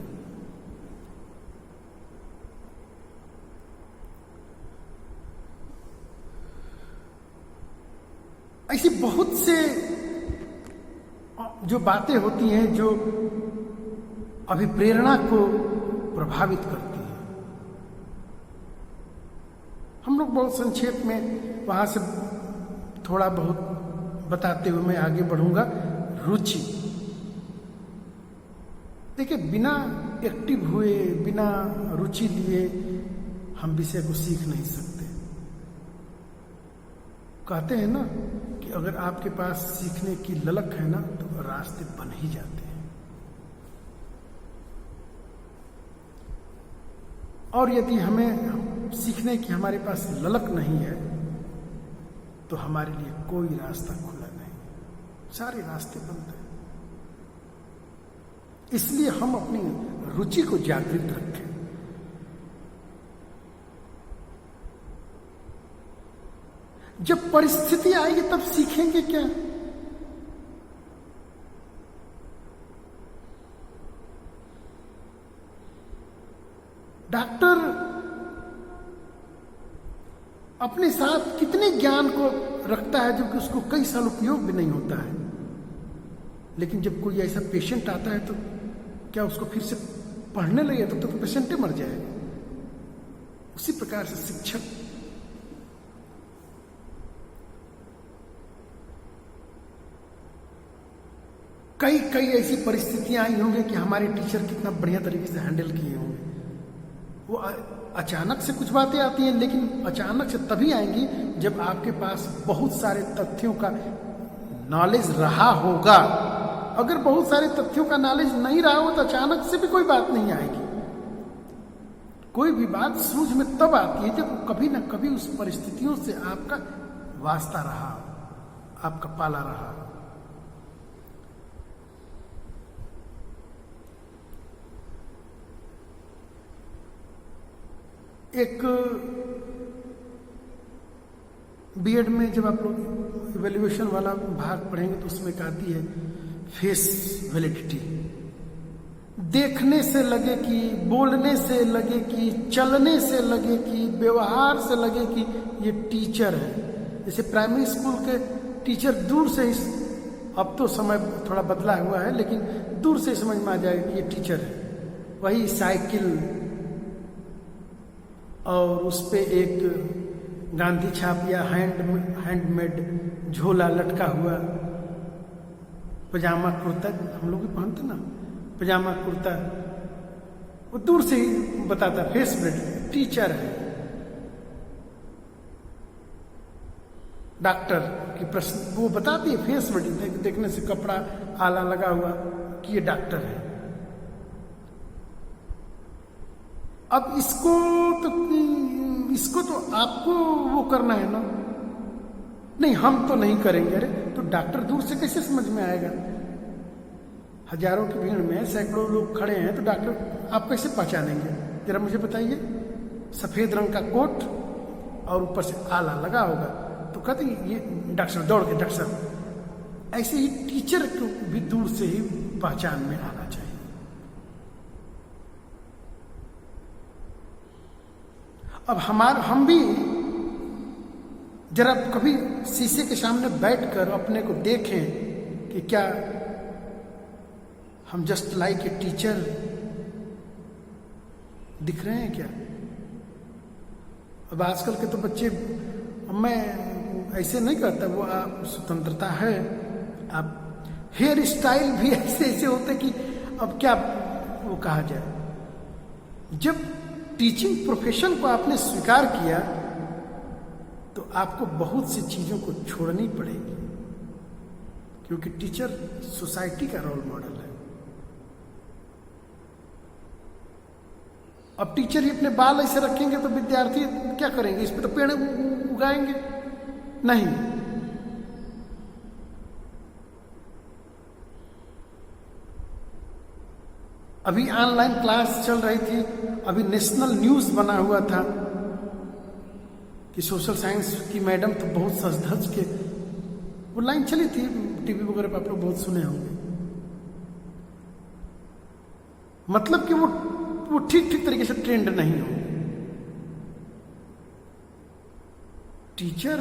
ऐसी बहुत से जो बातें होती हैं जो अभिप्रेरणा को प्रभावित करती हैं। हम लोग बहुत संक्षेप में वहां से थोड़ा बहुत बताते हुए मैं आगे बढ़ूंगा। रुचि, देखिए, बिना एक्टिव हुए, बिना रुचि लिए हम विषय को सीख नहीं सकते। कहते हैं ना कि अगर आपके पास सीखने की ललक है ना तो रास्ते बन ही जाते हैं। और यदि हमें सीखने की हमारे पास ललक नहीं है तो हमारे लिए कोई रास्ता खुला नहीं, सारे रास्ते बंद हैं। इसलिए हम अपनी रुचि को जागृत रखें। जब परिस्थिति आएगी तब सीखेंगे क्या? डॉक्टर अपने साथ कितने ज्ञान को रखता है जो कि उसको कई साल उपयोग भी नहीं होता है, लेकिन जब कोई ऐसा पेशेंट आता है तो क्या उसको फिर से पढ़ने लगे तो पेशेंट ही मर जाएगा। उसी प्रकार से शिक्षक कई कई ऐसी परिस्थितियां आई होंगी कि हमारे टीचर कितना बढ़िया तरीके से हैंडल किए होंगे। वो अचानक से कुछ बातें आती हैं, लेकिन अचानक से तभी आएंगी जब आपके पास बहुत सारे तथ्यों का नॉलेज रहा होगा। अगर बहुत सारे तथ्यों का नॉलेज नहीं रहा हो तो अचानक से भी कोई बात नहीं आएगी। कोई भी बात सूझ में तब आती है जब कभी ना कभी उस परिस्थितियों से आपका वास्ता रहा, आपका पाला रहा। एक बीएड में जब आप लोग इवैल्यूएशन वाला भाग पढ़ेंगे तो उसमें कहती है फेस वैलिडिटी। देखने से लगे कि, बोलने से लगे कि, चलने से लगे कि, व्यवहार से लगे कि ये टीचर है। जैसे प्राइमरी स्कूल के टीचर दूर से ही, अब तो समय थोड़ा बदला हुआ है, लेकिन दूर से समझ में आ जाएगा कि ये टीचर है। वही साइकिल और उस पे एक गांधी छाप या हैंडमेड झोला लटका हुआ, पजामा कुर्ता हम लोग भी पहनते ना, पजामा कुर्ता, वो दूर से ही बताता फेस ब्रेड टीचर है। डॉक्टर की प्रश्न वो बताती है फेस ब्रेड देखने से, कपड़ा आला लगा हुआ कि ये डॉक्टर है। अब इसको तो आपको वो करना है ना, नहीं हम तो नहीं करेंगे। अरे तो डॉक्टर दूर से कैसे समझ में आएगा? हजारों की भीड़ में सैकड़ों लोग खड़े हैं तो डॉक्टर आप कैसे पहचानेंगे? जरा मुझे बताइए। सफेद रंग का कोट और ऊपर से आला लगा होगा तो कहते ये डॉक्टर, दौड़ के डॉक्टर। ऐसे ही टीचर को भी दूर से ही पहचान में आना चाहिए। अब हम भी जरा कभी शीशे के सामने बैठकर अपने को देखें कि क्या हम जस्ट लाइक ए टीचर दिख रहे हैं क्या? अब आजकल के तो बच्चे, मैं ऐसे नहीं करता, वो आप स्वतंत्रता है। आप हेयर स्टाइल भी ऐसे ऐसे होते कि अब क्या वो कहा जाए। जब टीचिंग प्रोफेशन को आपने स्वीकार किया तो आपको बहुत सी चीजों को छोड़नी पड़ेगी, क्योंकि टीचर सोसाइटी का रोल मॉडल है। अब टीचर ही अपने बाल ऐसे रखेंगे तो विद्यार्थी क्या करेंगे? इस पे तो पेड़ उगाएंगे नहीं। अभी ऑनलाइन क्लास चल रही थी, अभी नेशनल न्यूज बना हुआ था कि सोशल साइंस की मैडम तो बहुत सज धज के, वो लाइन चली थी टीवी वगैरह पर, आप लोग बहुत सुने होंगे। मतलब कि वो ठीक ठीक तरीके से ट्रेंड नहीं हो। टीचर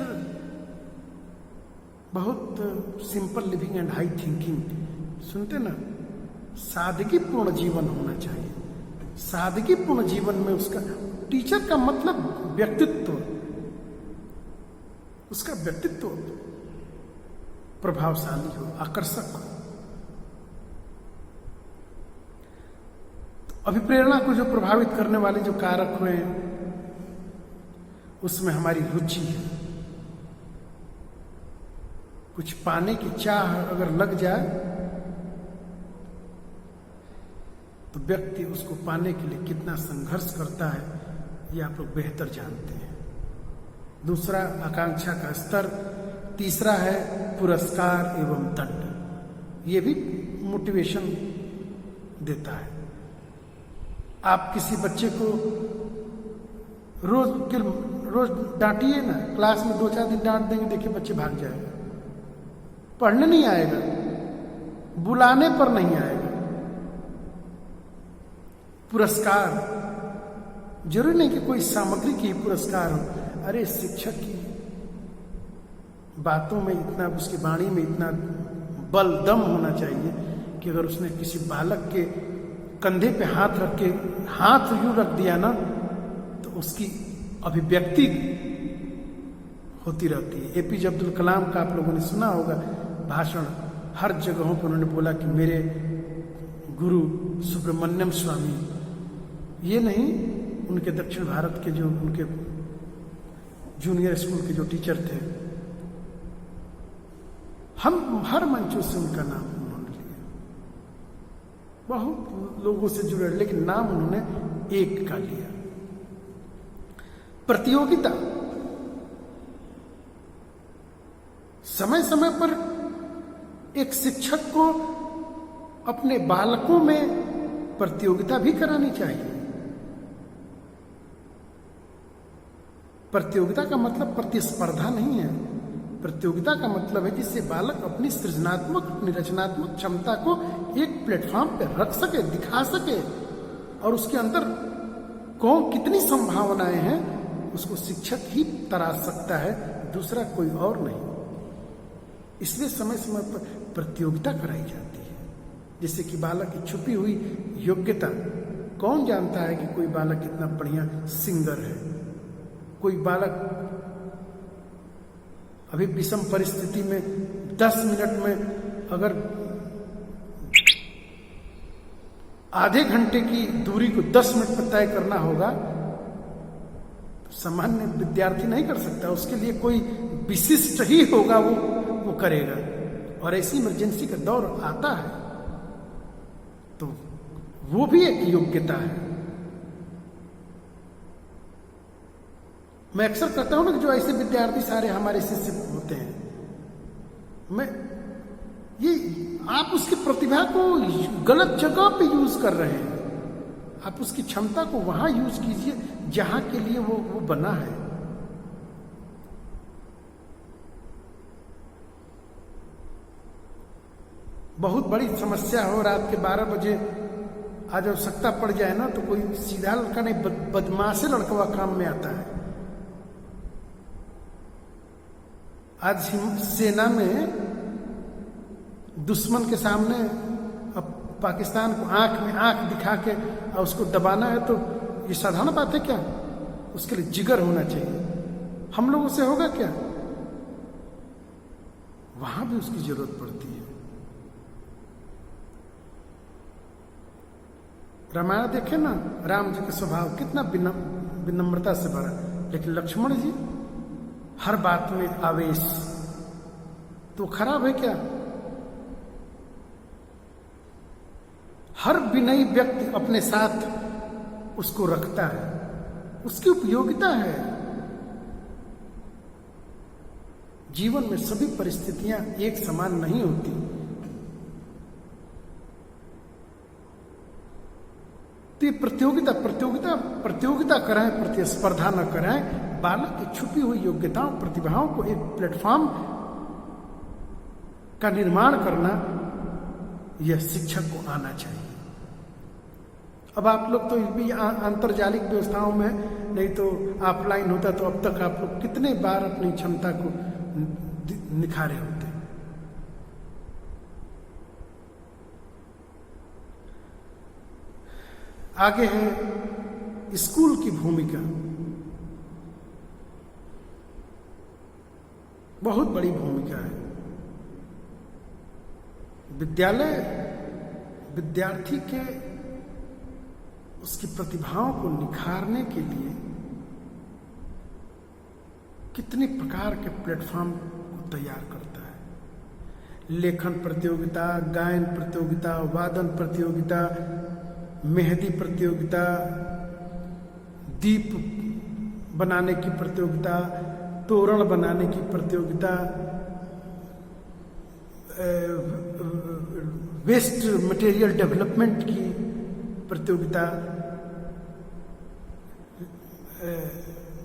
बहुत simple living and high thinking, सुनते ना, सादगीपूर्ण जीवन होना चाहिए। सादगीपूर्ण जीवन में उसका, टीचर का मतलब व्यक्तित्व, उसका व्यक्तित्व प्रभावशाली हो, आकर्षक हो। अभिप्रेरणा को जो प्रभावित करने वाले जो कारक हुए उसमें हमारी रुचि है। कुछ पाने की चाह अगर लग जाए तो व्यक्ति उसको पाने के लिए कितना संघर्ष करता है ये आप लोग बेहतर जानते हैं। दूसरा आकांक्षा का स्तर, तीसरा है पुरस्कार एवं दंड। ये भी मोटिवेशन देता है। आप किसी बच्चे को रोज डांटिए ना, क्लास में 2-4 दिन डांट देंगे, देखिए बच्चे भाग जाएगा, पढ़ने नहीं आएगा, बुलाने पर नहीं आएगा। पुरस्कार जरूरी नहीं कि कोई सामग्री की पुरस्कार हो। अरे शिक्षक की बातों में इतना, उसकी वाणी में इतना बल दम होना चाहिए कि अगर उसने किसी बालक के कंधे पे हाथ रख के हाथ यूं रख दिया ना तो उसकी अभिव्यक्ति होती रहती है। एपीजे अब्दुल कलाम का आप लोगों ने सुना होगा भाषण, हर जगहों पर उन्होंने बोला कि मेरे गुरु सुब्रमण्यम स्वामी, ये नहीं उनके दक्षिण भारत के जो उनके जूनियर स्कूल के जो टीचर थे, हम हर मंचों से उनका नाम उन्होंने लिया, बहुत लोगों से जुड़े, लेकिन नाम उन्होंने एक का लिया। प्रतियोगिता, समय समय पर एक शिक्षक को अपने बालकों में प्रतियोगिता भी करानी चाहिए। प्रतियोगिता का मतलब प्रतिस्पर्धा नहीं है। प्रतियोगिता का मतलब है जिससे बालक अपनी सृजनात्मक, अपनी रचनात्मक क्षमता को एक प्लेटफॉर्म पर रख सके, दिखा सके, और उसके अंदर कौन कितनी संभावनाएं हैं उसको शिक्षक ही तराश सकता है, दूसरा कोई और नहीं। इसलिए समय समय पर प्रतियोगिता कराई जाती है, जिससे कि बालक की छुपी हुई योग्यता, कौन जानता है कि कोई बालक कितना बढ़िया सिंगर है, कोई बालक अभी विषम परिस्थिति में 10 मिनट में अगर आधे घंटे की दूरी को 10 मिनट पर तय करना होगा तो सामान्य विद्यार्थी नहीं कर सकता, उसके लिए कोई विशिष्ट ही होगा वो करेगा। और ऐसी इमरजेंसी का दौर आता है तो वो भी एक योग्यता है। मैं अक्सर कहता हूं ना कि जो ऐसे विद्यार्थी सारे हमारे शिष्य होते हैं, मैं ये आप उसकी प्रतिभा को गलत जगह पे यूज कर रहे हैं। आप उसकी क्षमता को वहां यूज कीजिए जहां के लिए वो बना है। बहुत बड़ी समस्या हो, रात के 12 बजे आज आवश्यकता पड़ जाए ना तो कोई सीधा लड़का नहीं, बदमाश लड़का काम में आता है। आज सेना में दुश्मन के सामने अब पाकिस्तान को आंख में आंख दिखा के और उसको दबाना है तो ये साधारण बात है क्या? उसके लिए जिगर होना चाहिए। हम लोगों से होगा क्या? वहां भी उसकी जरूरत पड़ती है। रामायण देखे ना, राम जी का स्वभाव कितना विनम्रता से भरा, लेकिन लक्ष्मण जी हर बात में आवेश, तो खराब है क्या? हर विनयी व्यक्ति अपने साथ उसको रखता है, उसकी उपयोगिता है। जीवन में सभी परिस्थितियां एक समान नहीं होती। तो ये प्रतियोगिता कराएं, प्रतिस्पर्धा न कराएं। बालक की छुपी हुई योग्यताओं, प्रतिभाओं को एक प्लेटफॉर्म का निर्माण करना, यह शिक्षक को आना चाहिए। अब आप लोग तो भी अंतरजालिक व्यवस्थाओं में, नहीं तो ऑफलाइन होता तो अब तक आप लोग कितने बार अपनी क्षमता को निखारे होते। आगे है स्कूल की भूमिका, बहुत बड़ी भूमिका है। विद्यालय विद्यार्थी के उसकी प्रतिभाओं को निखारने के लिए कितने प्रकार के प्लेटफॉर्म को तैयार करता है। लेखन प्रतियोगिता, गायन प्रतियोगिता, वादन प्रतियोगिता, मेहंदी प्रतियोगिता, दीप बनाने की प्रतियोगिता, तोरण बनाने की प्रतियोगिता, वेस्ट मटेरियल डेवलपमेंट की प्रतियोगिता,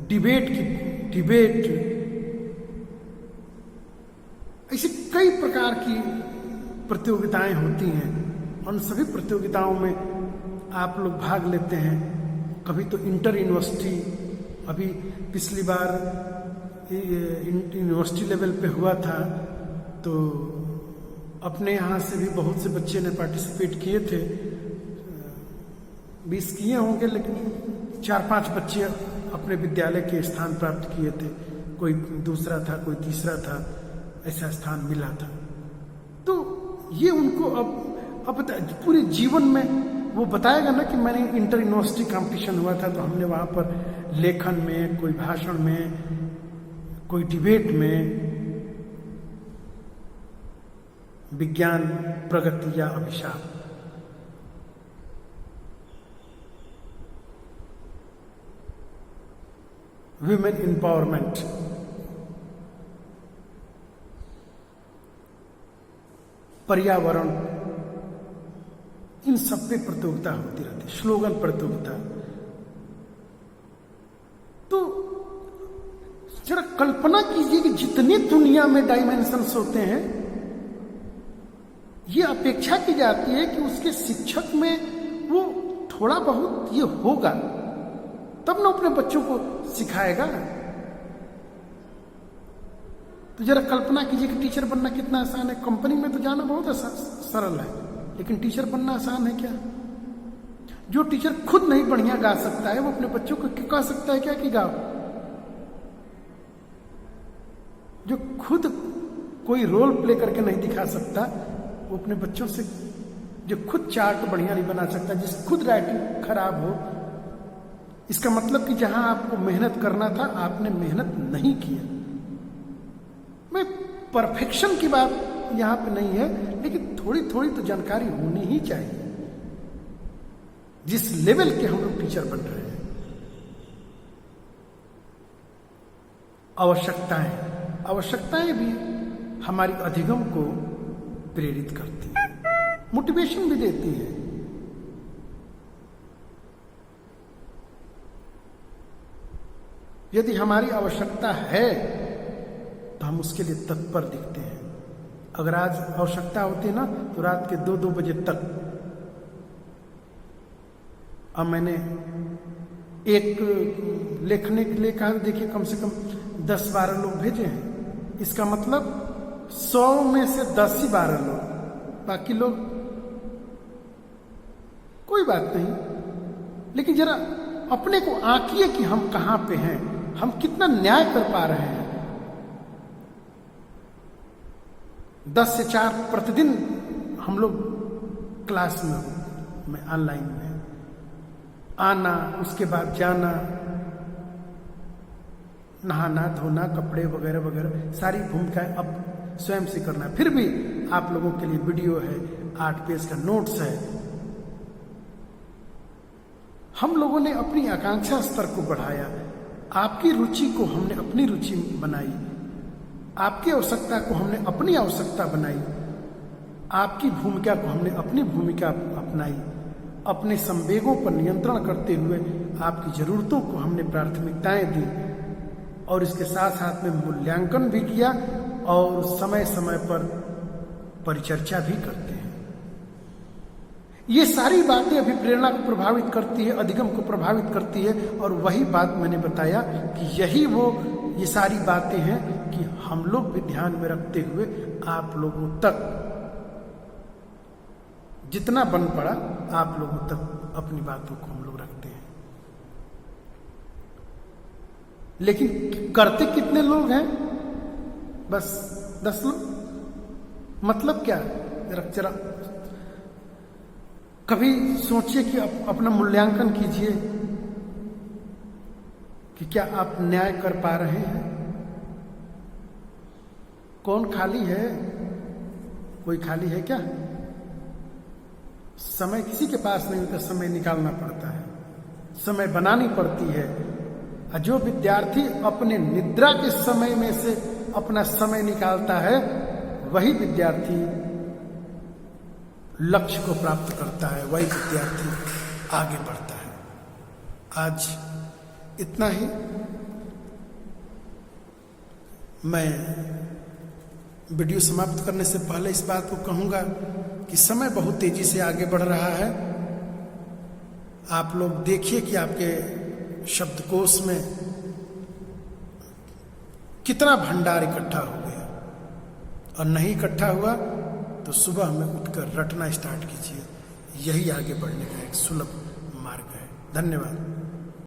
डिबेट, ऐसी कई प्रकार की प्रतियोगिताएं होती हैं। उन सभी प्रतियोगिताओं में आप लोग भाग लेते हैं। कभी तो इंटर यूनिवर्सिटी, अभी पिछली बार यूनिवर्सिटी लेवल पे हुआ था, तो अपने यहाँ से भी बहुत से बच्चे ने पार्टिसिपेट किए थे। 20 किए होंगे, लेकिन 4-5 बच्चे अपने विद्यालय के स्थान प्राप्त किए थे। कोई दूसरा था, कोई तीसरा था, ऐसा स्थान मिला था। तो ये उनको अब पूरे जीवन में वो बताएगा ना कि मैंने इंटर यूनिवर्सिटी कंपटीशन हुआ था, तो हमने वहाँ पर लेखन में, कोई भाषण में, कोई डिबेट में विज्ञान प्रगति या अभिशाप, विमेन एम्पावरमेंट, पर्यावरण, इन सब पे प्रतियोगिता होती रहती है। स्लोगन प्रतियोगिता। तो जरा कल्पना कीजिए कि जितनी दुनिया में डायमेंशंस होते हैं, ये अपेक्षा की जाती है कि उसके शिक्षक में वो थोड़ा बहुत ये होगा, तब ना अपने बच्चों को सिखाएगा। तो जरा कल्पना कीजिए कि टीचर बनना कितना आसान है। कंपनी में तो जाना बहुत सरल है, लेकिन टीचर बनना आसान है क्या? जो टीचर खुद नहीं बढ़िया गा सकता है, वो अपने बच्चों को कह सकता है क्या कि गाओ? जो खुद कोई रोल प्ले करके नहीं दिखा सकता, वो अपने बच्चों से, जो खुद चार्ट बढ़िया नहीं बना सकता, जिस खुद राइटिंग खराब हो, इसका मतलब कि जहां आपको मेहनत करना था, आपने मेहनत नहीं किया। मैं परफेक्शन की बात यहां पे नहीं है, लेकिन थोड़ी थोड़ी तो जानकारी होनी ही चाहिए। जिस लेवल के हम लोग टीचर बन रहे हैं, आवश्यकताएं भी हमारी अधिगम को प्रेरित करती है, मोटिवेशन भी देती है। यदि हमारी आवश्यकता है तो हम उसके लिए तत्पर दिखते हैं। अगर आज आवश्यकता होती है ना, तो रात के 2-2 बजे तक, अब मैंने एक लिखने के लिए कहा, देखिए कम से कम 10-12 लोग भेजे हैं। इसका मतलब 100 में से 10 ही 12 लोग, बाकी लोग कोई बात नहीं। लेकिन जरा अपने को आंकिए कि हम कहां पे हैं, हम कितना न्याय कर पा रहे हैं। 10 से 4 प्रतिदिन हम लोग क्लास में ऑनलाइन में आना, उसके बाद जाना, नहाना धोना, कपड़े वगैरह वगैरह सारी भूमिकाएं अब स्वयं से करना है। फिर भी आप लोगों के लिए वीडियो है, 8 पेज का नोट्स है। हम लोगों ने अपनी आकांक्षा स्तर को बढ़ाया, आपकी रुचि को हमने अपनी रुचि बनाई, आपकी आवश्यकता को हमने अपनी आवश्यकता बनाई, आपकी भूमिका को हमने अपनी भूमिका अपनाई। अपने संवेगों पर नियंत्रण करते हुए आपकी जरूरतों को हमने प्राथमिकताएं दी, और इसके साथ साथ में मूल्यांकन भी किया, और समय समय पर परिचर्चा भी करते हैं। ये सारी बातें अभिप्रेरणा को प्रभावित करती है, अधिगम को प्रभावित करती है। और वही बात मैंने बताया कि यही वो ये सारी बातें हैं कि हम लोग भी ध्यान में रखते हुए आप लोगों तक जितना बन पड़ा, आप लोगों तक अपनी बातों को हम लोग रखते हैं। लेकिन करते कितने लोग हैं? बस 10 लोग। मतलब क्या? जरा कभी सोचिए कि अपना मूल्यांकन कीजिए कि क्या आप न्याय कर पा रहे हैं। कौन खाली है? कोई खाली है क्या? समय किसी के पास नहीं होता, समय निकालना पड़ता है, समय बनानी पड़ती है। और जो विद्यार्थी अपने निद्रा के समय में से अपना समय निकालता है, वही विद्यार्थी लक्ष्य को प्राप्त करता है, वही विद्यार्थी आगे बढ़ता है। आज इतना ही। मैं वीडियो समाप्त करने से पहले इस बात को कहूंगा कि समय बहुत तेजी से आगे बढ़ रहा है। आप लोग देखिए कि आपके शब्दकोश में कितना भंडार इकट्ठा हो गया, और नहीं इकट्ठा हुआ तो सुबह में उठकर रटना स्टार्ट कीजिए। यही आगे बढ़ने का एक सुलभ मार्ग है। धन्यवाद।